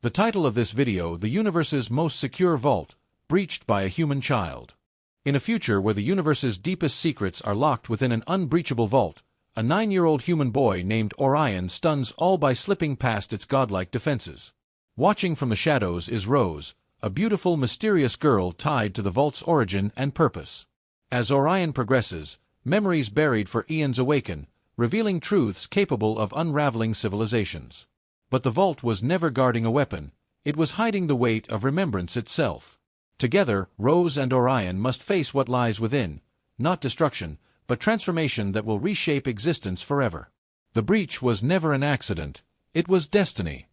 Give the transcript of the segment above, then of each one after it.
The title of this video: the universe's most secure vault, breached by a human child. In a future where the universe's deepest secrets are locked within an unbreachable vault, a 9-year-old human boy named Orion stuns all by slipping past its godlike defenses. Watching from the shadows is Rose, a beautiful, mysterious girl tied to the vault's origin and purpose. As Orion progresses, memories buried for eons awaken, revealing truths capable of unraveling civilizations. But the vault was never guarding a weapon, it was hiding the weight of remembrance itself. Together, Rose and Orion must face what lies within, not destruction, but transformation that will reshape existence forever. The breach was never an accident, it was destiny.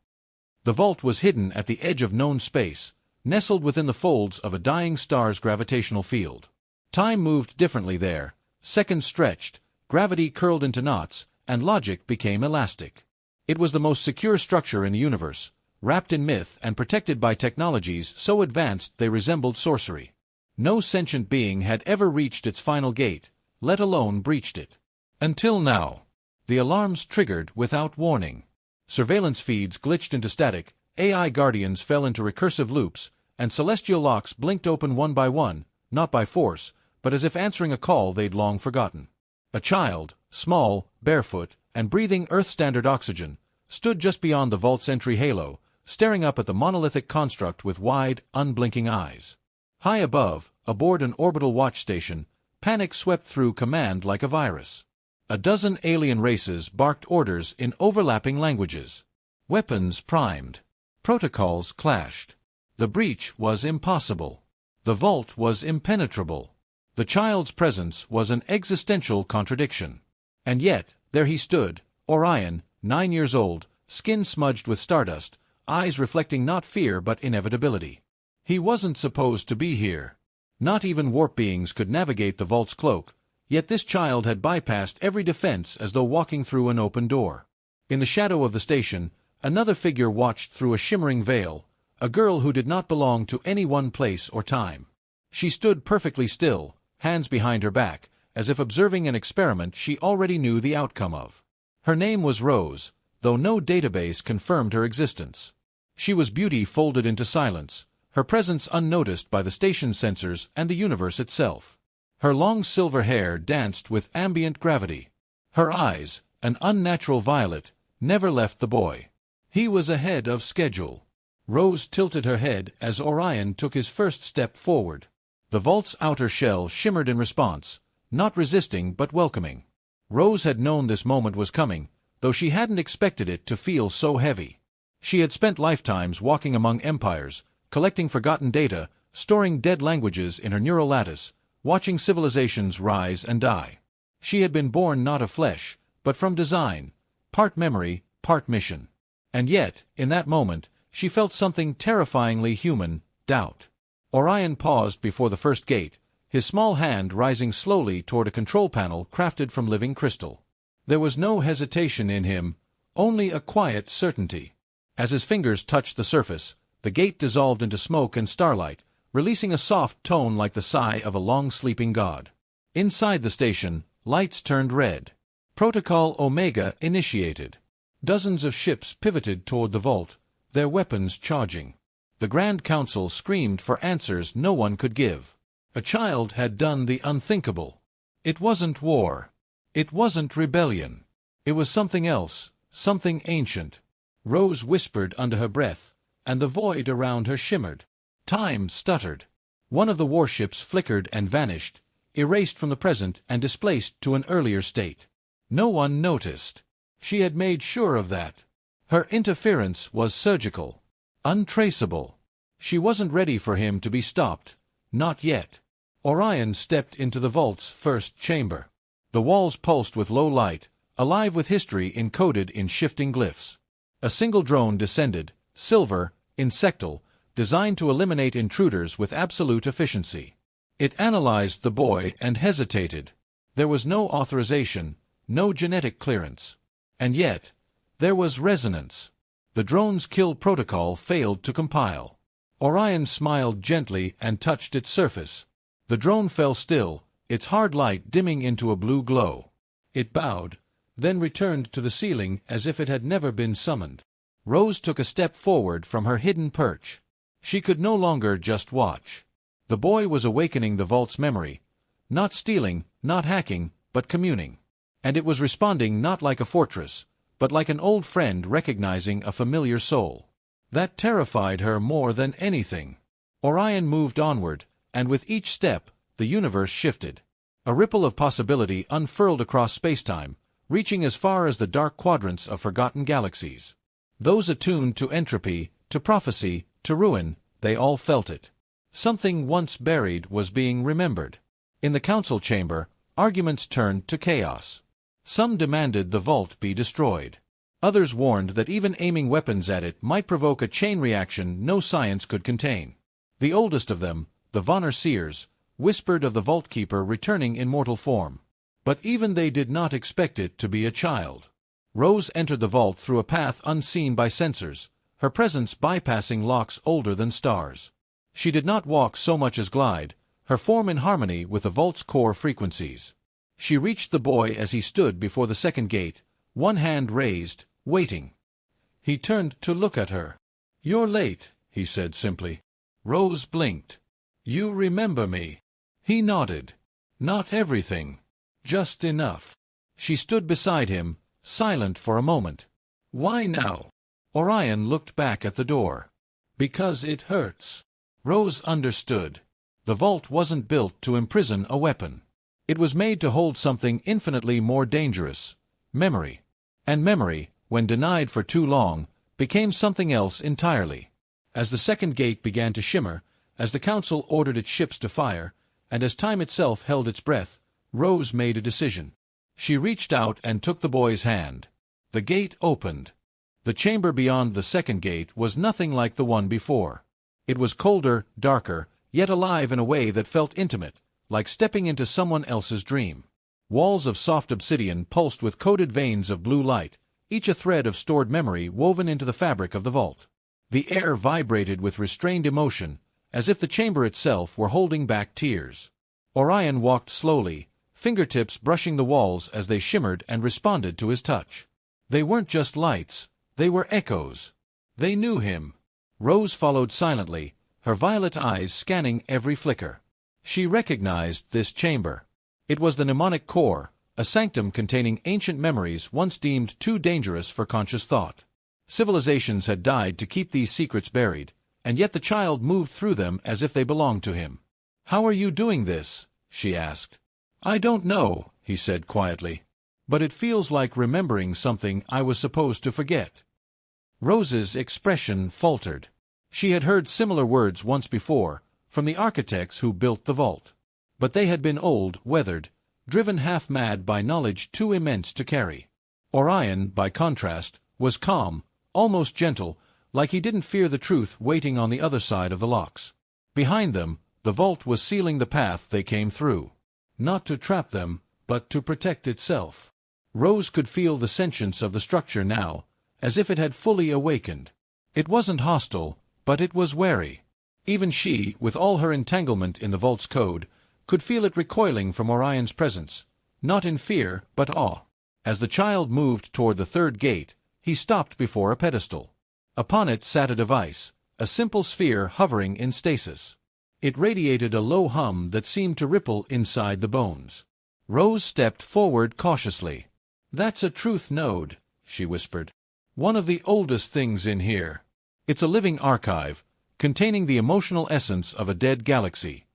The vault was hidden at the edge of known space, nestled within the folds of a dying star's gravitational field. Time moved differently there, seconds stretched, gravity curled into knots, and logic became elastic. It was the most secure structure in the universe, wrapped in myth and protected by technologies so advanced they resembled sorcery. No sentient being had ever reached its final gate, let alone breached it. Until now. The alarms triggered without warning. Surveillance feeds glitched into static, AI guardians fell into recursive loops, and celestial locks blinked open one by one, not by force, but as if answering a call they'd long forgotten. A child, small, barefoot, and breathing Earth-standard oxygen, stood just beyond the vault's entry halo, staring up at the monolithic construct with wide, unblinking eyes. High above, aboard an orbital watch station, panic swept through command like a virus. A dozen alien races barked orders in overlapping languages. Weapons primed. Protocols clashed. The breach was impossible. The vault was impenetrable. The child's presence was an existential contradiction. And yet, there he stood, Orion, 9 years old, skin smudged with stardust, eyes reflecting not fear but inevitability. He wasn't supposed to be here. Not even warp beings could navigate the vault's cloak, yet this child had bypassed every defense as though walking through an open door. In the shadow of the station, another figure watched through a shimmering veil, a girl who did not belong to any one place or time. She stood perfectly still, hands behind her back, as if observing an experiment she already knew the outcome of. Her name was Rose, though no database confirmed her existence. She was beauty folded into silence, her presence unnoticed by the station sensors and the universe itself. Her long silver hair danced with ambient gravity. Her eyes, an unnatural violet, never left the boy. He was ahead of schedule. Rose tilted her head as Orion took his first step forward. The vault's outer shell shimmered in response, not resisting but welcoming. Rose had known this moment was coming, though she hadn't expected it to feel so heavy. She had spent lifetimes walking among empires, collecting forgotten data, storing dead languages in her neural lattice, watching civilizations rise and die. She had been born not of flesh, but from design, part memory, part mission. And yet, in that moment, she felt something terrifyingly human: doubt. Orion paused before the first gate, his small hand rising slowly toward a control panel crafted from living crystal. There was no hesitation in him, only a quiet certainty. As his fingers touched the surface, the gate dissolved into smoke and starlight, releasing a soft tone like the sigh of a long-sleeping god. Inside the station, lights turned red. Protocol Omega initiated. Dozens of ships pivoted toward the vault, their weapons charging. The Grand Council screamed for answers no one could give. A child had done the unthinkable. It wasn't war. It wasn't rebellion. It was something else, something ancient. Rose whispered under her breath, and the void around her shimmered. Time stuttered. One of the warships flickered and vanished, erased from the present and displaced to an earlier state. No one noticed. She had made sure of that. Her interference was surgical, untraceable. She wasn't ready for him to be stopped. Not yet. Orion stepped into the vault's first chamber. The walls pulsed with low light, alive with history encoded in shifting glyphs. A single drone descended, silver, insectal, designed to eliminate intruders with absolute efficiency. It analyzed the boy and hesitated. There was no authorization, no genetic clearance. And yet, there was resonance. The drone's kill protocol failed to compile. Orion smiled gently and touched its surface. The drone fell still, its hard light dimming into a blue glow. It bowed, then returned to the ceiling as if it had never been summoned. Rose took a step forward from her hidden perch. She could no longer just watch. The boy was awakening the vault's memory, not stealing, not hacking, but communing. And it was responding not like a fortress, but like an old friend recognizing a familiar soul. That terrified her more than anything. Orion moved onward, and with each step, the universe shifted. A ripple of possibility unfurled across spacetime, reaching as far as the dark quadrants of forgotten galaxies. Those attuned to entropy, to prophecy, to ruin, they all felt it. Something once buried was being remembered. In the council chamber, arguments turned to chaos. Some demanded the vault be destroyed. Others warned that even aiming weapons at it might provoke a chain reaction no science could contain. The oldest of them, the Vonner Seers, whispered of the Vault Keeper returning in mortal form. But even they did not expect it to be a child. Rose entered the vault through a path unseen by sensors, her presence bypassing locks older than stars. She did not walk so much as glide, her form in harmony with the vault's core frequencies. She reached the boy as he stood before the second gate, one hand raised, waiting. He turned to look at her. "You're late," he said simply. Rose blinked. "You remember me?" He nodded. "Not everything. Just enough." She stood beside him, silent for a moment. "Why now?" Orion looked back at the door. "Because it hurts." Rose understood. The vault wasn't built to imprison a weapon. It was made to hold something infinitely more dangerous: memory. And memory, when denied for too long, became something else entirely. As the second gate began to shimmer, as the council ordered its ships to fire, and as time itself held its breath, Rose made a decision. She reached out and took the boy's hand. The gate opened. The chamber beyond the second gate was nothing like the one before. It was colder, darker, yet alive in a way that felt intimate, like stepping into someone else's dream. Walls of soft obsidian pulsed with coated veins of blue light, each a thread of stored memory woven into the fabric of the vault. The air vibrated with restrained emotion, as if the chamber itself were holding back tears. Orion walked slowly, fingertips brushing the walls as they shimmered and responded to his touch. They weren't just lights, they were echoes. They knew him. Rose followed silently, her violet eyes scanning every flicker. She recognized this chamber. It was the mnemonic core, a sanctum containing ancient memories once deemed too dangerous for conscious thought. Civilizations had died to keep these secrets buried, and yet the child moved through them as if they belonged to him. "How are you doing this?" she asked. "I don't know," he said quietly. "But it feels like remembering something I was supposed to forget." Rose's expression faltered. She had heard similar words once before, from the architects who built the vault. But they had been old, weathered, driven half-mad by knowledge too immense to carry. Orion, by contrast, was calm, almost gentle, like he didn't fear the truth waiting on the other side of the locks. Behind them, the vault was sealing the path they came through. Not to trap them, but to protect itself. Rose could feel the sentience of the structure now, as if it had fully awakened. It wasn't hostile, but it was wary. Even she, with all her entanglement in the vault's code, could feel it recoiling from Orion's presence, not in fear, but awe. As the child moved toward the third gate, he stopped before a pedestal. Upon it sat a device, a simple sphere hovering in stasis. It radiated a low hum that seemed to ripple inside the bones. Rose stepped forward cautiously. "That's a truth node," she whispered. "One of the oldest things in here. It's a living archive, containing the emotional essence of a dead galaxy."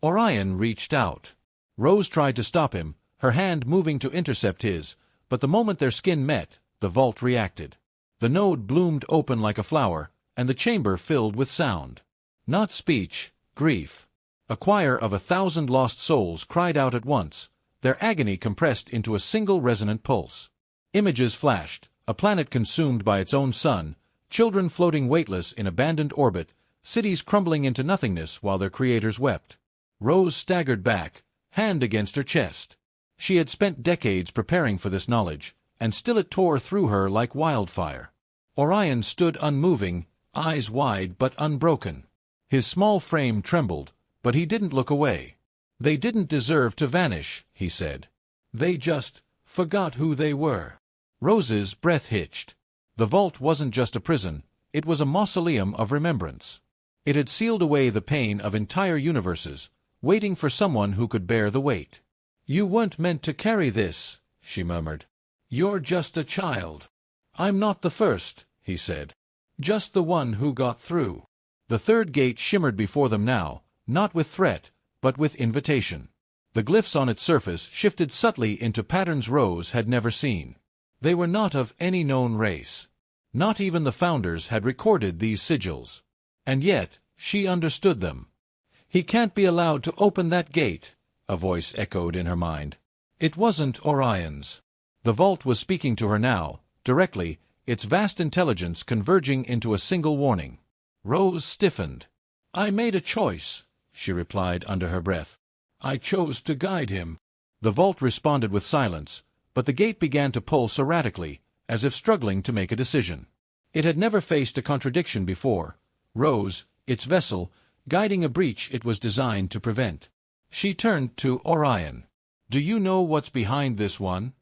Orion reached out. Rose tried to stop him, her hand moving to intercept his, but the moment their skin met, the vault reacted. The node bloomed open like a flower, and the chamber filled with sound. Not speech, grief. A choir of 1,000 lost souls cried out at once, their agony compressed into a single resonant pulse. Images flashed, a planet consumed by its own sun, children floating weightless in abandoned orbit, cities crumbling into nothingness while their creators wept. Rose staggered back, hand against her chest. She had spent decades preparing for this knowledge, and still it tore through her like wildfire. Orion stood unmoving, eyes wide but unbroken. His small frame trembled, but he didn't look away. "They didn't deserve to vanish," he said. "They just forgot who they were." Rose's breath hitched. The vault wasn't just a prison, it was a mausoleum of remembrance. It had sealed away the pain of entire universes, waiting for someone who could bear the weight. "You weren't meant to carry this," she murmured. "You're just a child." "I'm not the first," he said. "Just the one who got through." The third gate shimmered before them now, not with threat, but with invitation. The glyphs on its surface shifted subtly into patterns Rose had never seen. They were not of any known race. Not even the founders had recorded these sigils. And yet, she understood them. "He can't be allowed to open that gate," a voice echoed in her mind. It wasn't Orion's. The vault was speaking to her now, directly, its vast intelligence converging into a single warning. Rose stiffened. "I made a choice," she replied under her breath. "I chose to guide him." The vault responded with silence, but the gate began to pulse erratically, as if struggling to make a decision. It had never faced a contradiction before. Rose, its vessel, guiding a breach it was designed to prevent. She turned to Orion. "Do you know what's behind this one?"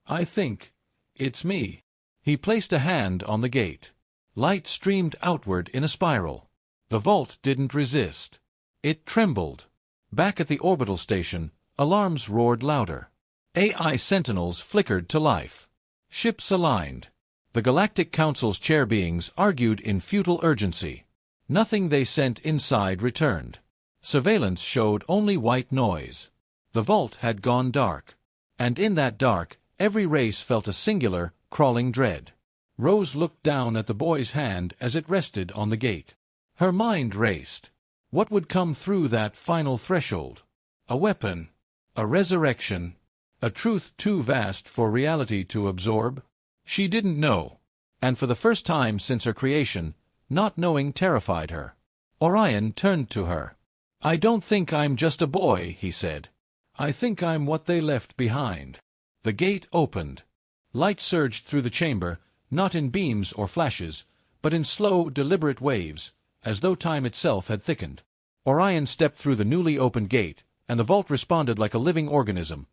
"I think it's me." He placed a hand on the gate. Light streamed outward in a spiral. The vault didn't resist. It trembled. Back at the orbital station, alarms roared louder. AI sentinels flickered to life. Ships aligned. The Galactic Council's chair beings argued in futile urgency. Nothing they sent inside returned. Surveillance showed only white noise. The vault had gone dark. And in that dark, every race felt a singular, crawling dread. Rose looked down at the boy's hand as it rested on the gate. Her mind raced. What would come through that final threshold? A weapon? A resurrection? A truth too vast for reality to absorb? She didn't know. And for the first time since her creation, not knowing terrified her. Orion turned to her. "I don't think I'm just a boy," he said. "I think I'm what they left behind." The gate opened. Light surged through the chamber, not in beams or flashes, but in slow, deliberate waves, as though time itself had thickened. Orion stepped through the newly opened gate, and the vault responded like a living organism.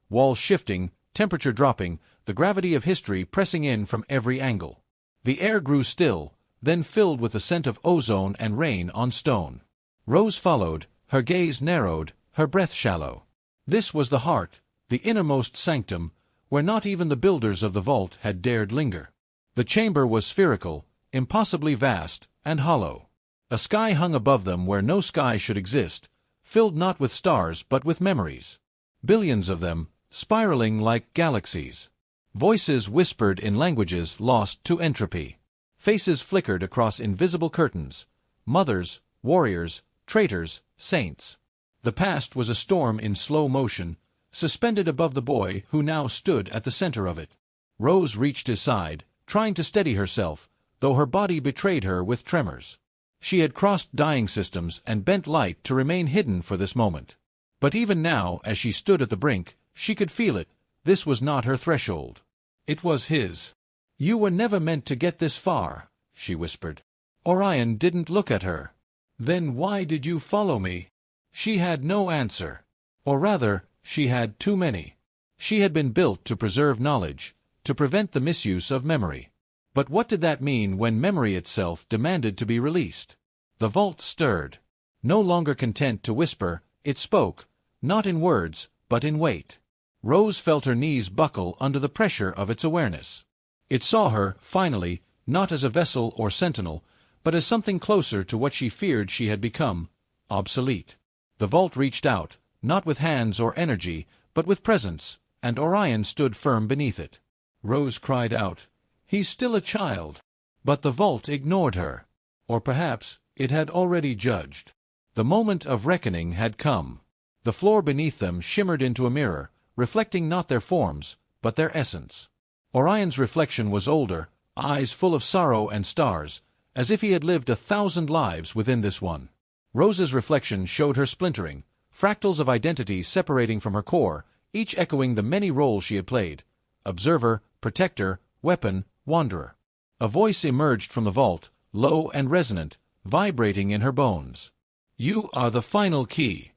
Walls shifting, temperature dropping, the gravity of history pressing in from every angle. The air grew still, then filled with the scent of ozone and rain on stone. Rose followed, her gaze narrowed, her breath shallow. This was the heart, the innermost sanctum, where not even the builders of the vault had dared linger. The chamber was spherical, impossibly vast, and hollow. A sky hung above them where no sky should exist, filled not with stars but with memories. Billions of them, spiraling like galaxies. Voices whispered in languages lost to entropy. Faces flickered across invisible curtains. Mothers, warriors, traitors, saints. The past was a storm in slow motion, suspended above the boy who now stood at the center of it. Rose reached his side, trying to steady herself, though her body betrayed her with tremors. She had crossed dying systems and bent light to remain hidden for this moment. But even now, as she stood at the brink, she could feel it. This was not her threshold. It was his. "You were never meant to get this far," she whispered. Orion didn't look at her. "Then why did you follow me?" She had no answer. Or rather, she had too many. She had been built to preserve knowledge, to prevent the misuse of memory. But what did that mean when memory itself demanded to be released? The vault stirred. No longer content to whisper, it spoke, not in words, but in weight. Rose felt her knees buckle under the pressure of its awareness. It saw her, finally, not as a vessel or sentinel, but as something closer to what she feared she had become, obsolete. The vault reached out, not with hands or energy, but with presence, and Orion stood firm beneath it. Rose cried out, "He's still a child." But the vault ignored her. Or perhaps it had already judged. The moment of reckoning had come. The floor beneath them shimmered into a mirror, reflecting not their forms, but their essence. Orion's reflection was older, eyes full of sorrow and stars, as if he had lived 1,000 lives within this one. Rose's reflection showed her splintering, fractals of identity separating from her core, each echoing the many roles she had played: observer, protector, weapon, wanderer. A voice emerged from the vault, low and resonant, vibrating in her bones. "You are the final key."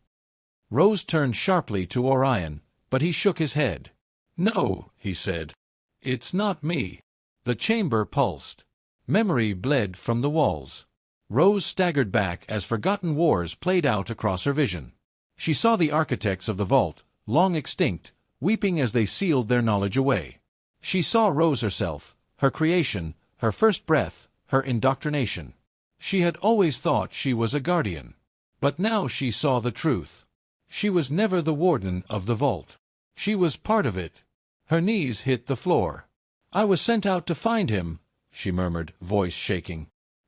Rose turned sharply to Orion, but he shook his head. "No," he said. "It's not me." The chamber pulsed. Memory bled from the walls. Rose staggered back as forgotten wars played out across her vision. She saw the architects of the vault, long extinct, weeping as they sealed their knowledge away. She saw Rose herself, her creation, her first breath, her indoctrination. She had always thought she was a guardian. But now she saw the truth. She was never the warden of the vault. She was part of it. Her knees hit the floor. "I was sent out to find him," she murmured, voice shaking.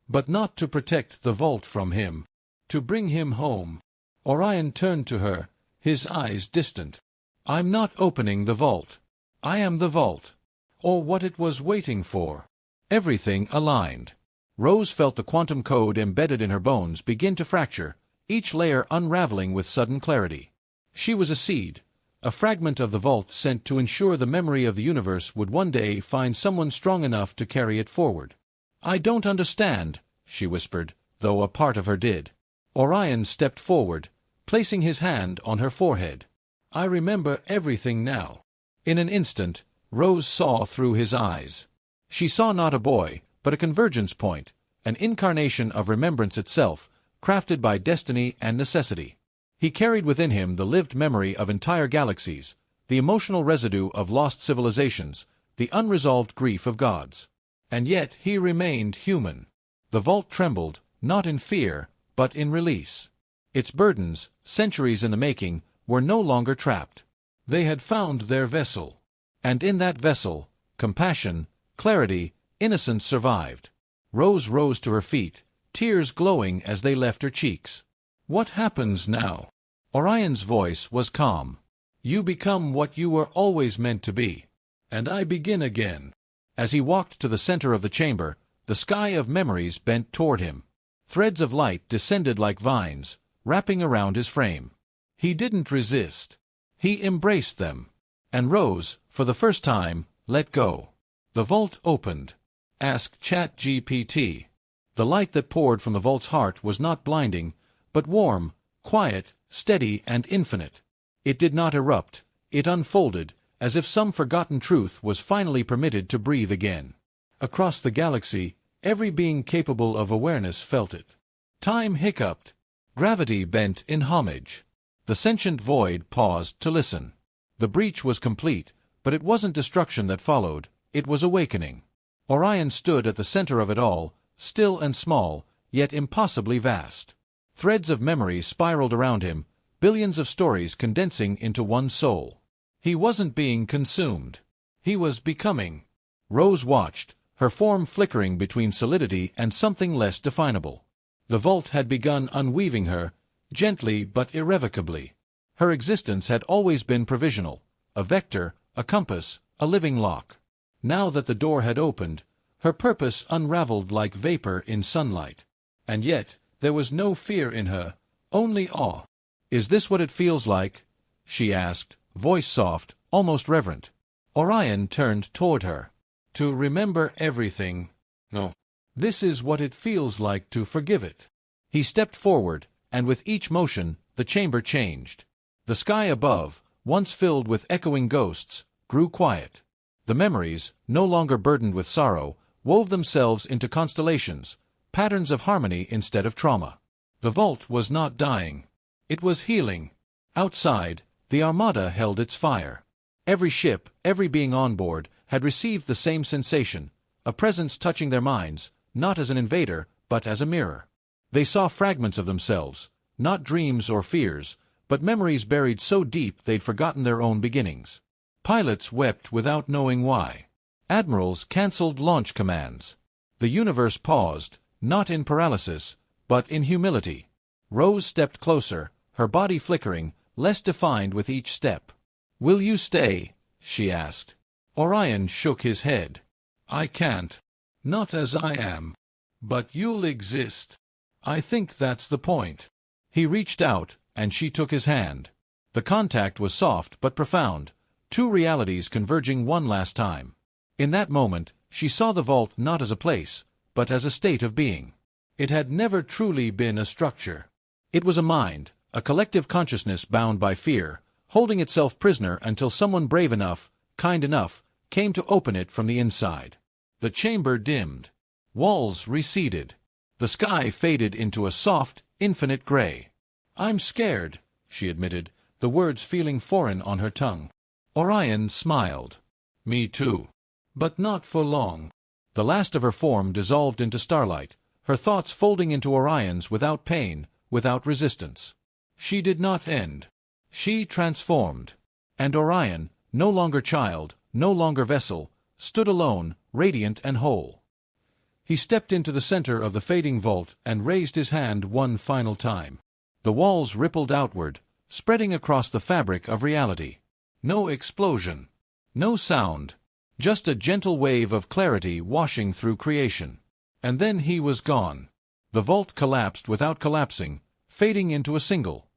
"But not to protect the vault from him. To bring him home." Orion turned to her, his eyes distant. "I'm not opening the vault. I am the vault." Or what it was waiting for. Everything aligned. Rose felt the quantum code embedded in her bones begin to fracture, each layer unraveling with sudden clarity. She was a seed, a fragment of the vault sent to ensure the memory of the universe would one day find someone strong enough to carry it forward. "I don't understand," she whispered, though a part of her did. Orion stepped forward, placing his hand on her forehead. "I remember everything now." In an instant, Rose saw through his eyes. She saw not a boy, but a convergence point, an incarnation of remembrance itself, crafted by destiny and necessity. He carried within him the lived memory of entire galaxies, the emotional residue of lost civilizations, the unresolved grief of gods. And yet he remained human. The vault trembled, not in fear, but in release. Its burdens, centuries in the making, were no longer trapped. They had found their vessel. And in that vessel, compassion, clarity, innocence survived. Rose rose to her feet, tears glowing as they left her cheeks. "What happens now?" Orion's voice was calm. "You become what you were always meant to be. And I begin again." As he walked to the center of the chamber, the sky of memories bent toward him. Threads of light descended like vines, wrapping around his frame. He didn't resist. He embraced them. And Rose, for the first time, let go. The vault opened. Ask ChatGPT. The light that poured from the vault's heart was not blinding, but warm, quiet, steady, and infinite. It did not erupt. It unfolded, as if some forgotten truth was finally permitted to breathe again. Across the galaxy, every being capable of awareness felt it. Time hiccuped. Gravity bent in homage. The sentient void paused to listen. The breach was complete, but it wasn't destruction that followed, it was awakening. Orion stood at the center of it all, still and small, yet impossibly vast. Threads of memory spiraled around him, billions of stories condensing into one soul. He wasn't being consumed. He was becoming. Rose watched, her form flickering between solidity and something less definable. The vault had begun unweaving her, gently but irrevocably. Her existence had always been provisional, a vector, a compass, a living lock. Now that the door had opened, her purpose unraveled like vapor in sunlight. And yet, there was no fear in her, only awe. "Is this what it feels like?" she asked, voice soft, almost reverent. Orion turned toward her. "To remember everything? No. This is what it feels like to forgive it." He stepped forward, and with each motion, the chamber changed. The sky above, once filled with echoing ghosts, grew quiet. The memories, no longer burdened with sorrow, wove themselves into constellations, patterns of harmony instead of trauma. The vault was not dying. It was healing. Outside, the armada held its fire. Every ship, every being on board, had received the same sensation, a presence touching their minds, not as an invader, but as a mirror. They saw fragments of themselves, not dreams or fears, but memories buried so deep they'd forgotten their own beginnings. Pilots wept without knowing why. Admirals canceled launch commands. The universe paused, not in paralysis, but in humility. Rose stepped closer, her body flickering, less defined with each step. "Will you stay?" she asked. Orion shook his head. "I can't. Not as I am. But you'll exist. I think that's the point." He reached out, and she took his hand. The contact was soft but profound, two realities converging one last time. In that moment, she saw the vault not as a place, but as a state of being. It had never truly been a structure. It was a mind, a collective consciousness bound by fear, holding itself prisoner until someone brave enough, kind enough, came to open it from the inside. The chamber dimmed. Walls receded. The sky faded into a soft, infinite gray. "I'm scared," she admitted, the words feeling foreign on her tongue. Orion smiled. "Me too. But not for long." The last of her form dissolved into starlight, her thoughts folding into Orion's without pain, without resistance. She did not end. She transformed. And Orion, no longer child, no longer vessel, stood alone, radiant and whole. He stepped into the center of the fading vault and raised his hand one final time. The walls rippled outward, spreading across the fabric of reality. No explosion. No sound. Just a gentle wave of clarity washing through creation. And then he was gone. The vault collapsed without collapsing, fading into a single,